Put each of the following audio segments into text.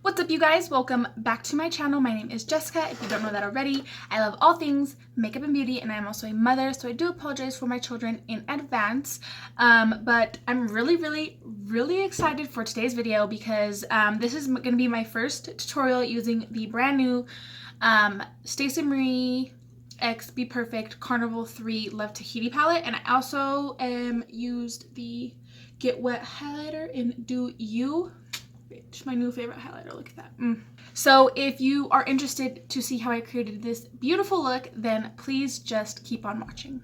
What's up, you guys? Welcome back to my channel. My name is Jessica. If you don't know that already, I love all things makeup and beauty, and I'm also a mother, so I do apologize for my children in advance. But I'm really excited for today's video because this is going to be my first tutorial using the brand new Stacey Marie X BPerfect Carnival 3 Love Tahiti palette, and I also used the Get Wet highlighter in Do You. My new favorite highlighter. Look at that. So if you are interested to see how I created this beautiful look, then please just keep on watching.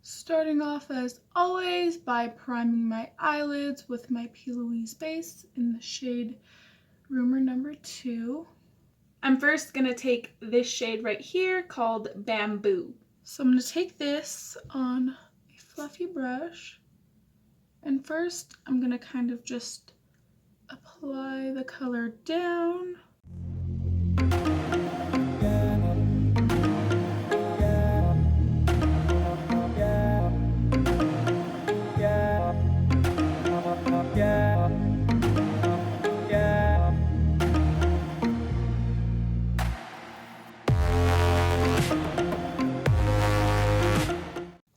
Starting off as always by priming my eyelids with my P. Louise base in the shade Rumor number 2. I'm first gonna take this shade right here called Bamboo. So I'm gonna take this on fluffy brush, and first I'm gonna kind of just apply the color down.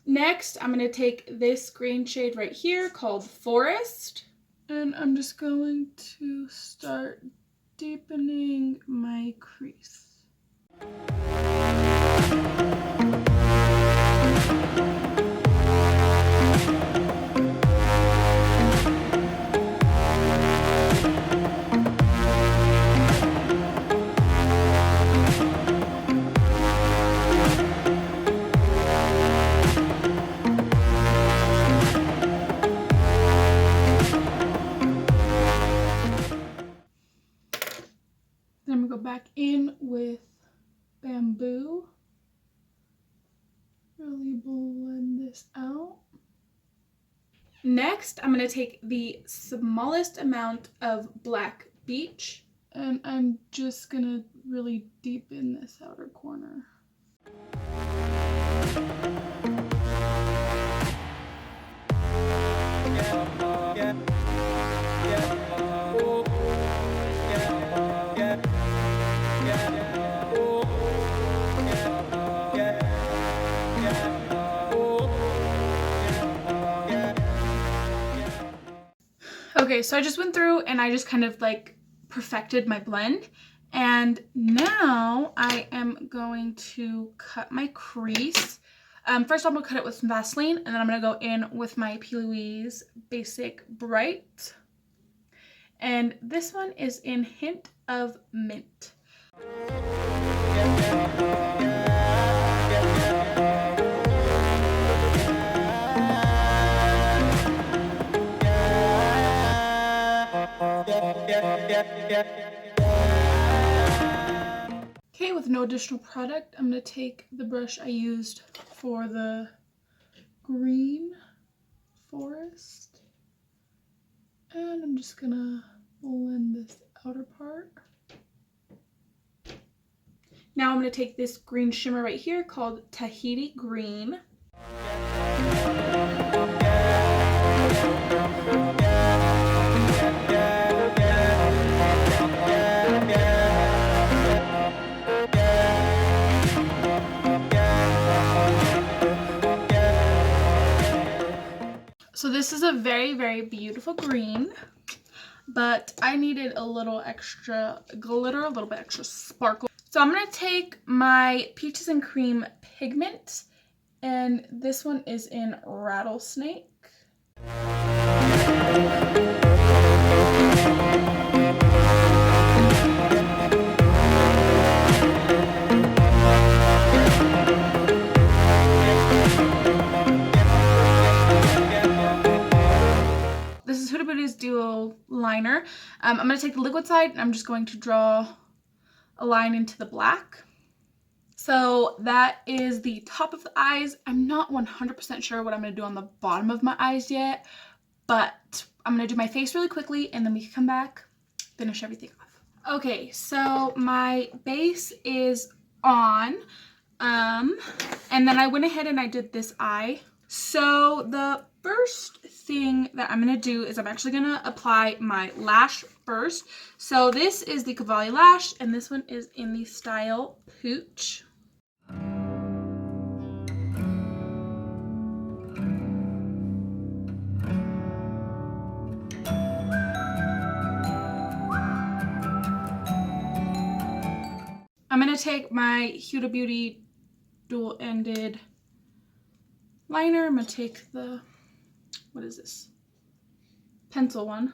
Next, I'm going to take this green shade right here called Forest, and I'm just going to start deepening my crease. Then I'm going to go back in with Bamboo. Really blend this out. Next, I'm going to take the smallest amount of Black Beach, and I'm just going to really deepen this outer corner. Okay, so I just went through and I just kind of like perfected my blend. And now I am going to cut my crease. First I'm going to cut it with some Vaseline, and then I'm going to go in with my P. Louise Basic Bright. And this one is in Hint of Mint. Okay, with no additional product, I'm going to take the brush I used for the green Forest, and I'm just going to blend this outer part. Now I'm going to take this green shimmer right here called Tahiti Green. So this is a very beautiful green, but I needed a little extra glitter, a little bit extra sparkle. So I'm going to take my Peaches and Cream pigment, and this one is in Rattlesnake. Duo liner. I'm going to take the liquid side, and I'm just going to draw a line into the black. So that is the top of the eyes. I'm not 100% sure what I'm going to do on the bottom of my eyes yet, but I'm going to do my face really quickly, and then we can come back, finish everything off. Okay, so my base is on, and then I went ahead and I did this eye. So the first thing that I'm going to do is I'm actually going to apply my lash first. So this is the Cavalli lash, and this one is in the style Pooch. I'm going to take my Huda Beauty dual-ended liner. I'm going to take the, what is this? Pencil one.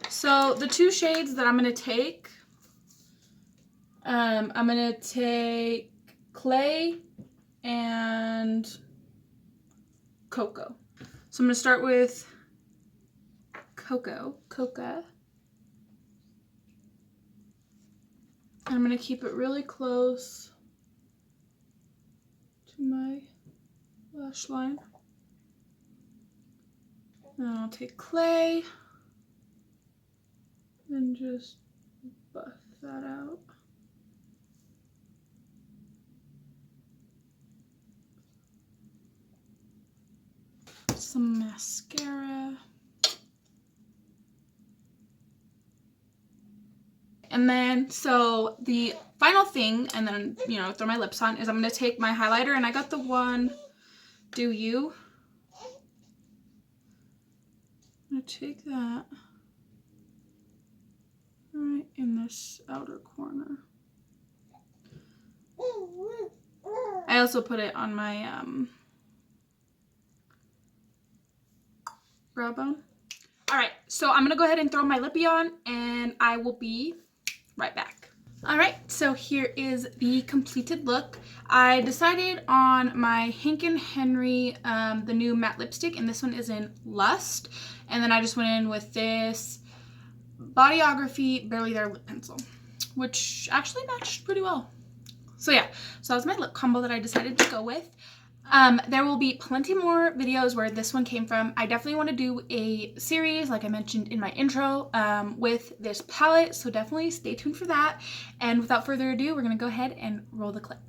So the two shades that I'm going to take, I'm going to take Clay and Cocoa. So I'm going to start with Cocoa. And I'm going to keep it really close to my lash line. And I'll take Clay and just buff that out. Some mascara. And then, so the final thing, and then, you know, throw my lips on, is I'm going to take my highlighter, and I got the one Do You. I'm going to take that right in this outer corner. I also put it on my brow bone. Alright, so I'm going to go ahead and throw my lippy on, and I will be right back. Alright, so here is the completed look. I decided on my Hank & Henry, the new matte lipstick, and this one is in Lust. And then I just went in with this Bodyography Barely There lip pencil, which actually matched pretty well. So yeah, so that was my lip combo that I decided to go with. There will be plenty more videos where this one came from. I definitely want to do a series, like I mentioned in my intro, with this palette, so definitely stay tuned for that. And without further ado, we're going to go ahead and roll the clip.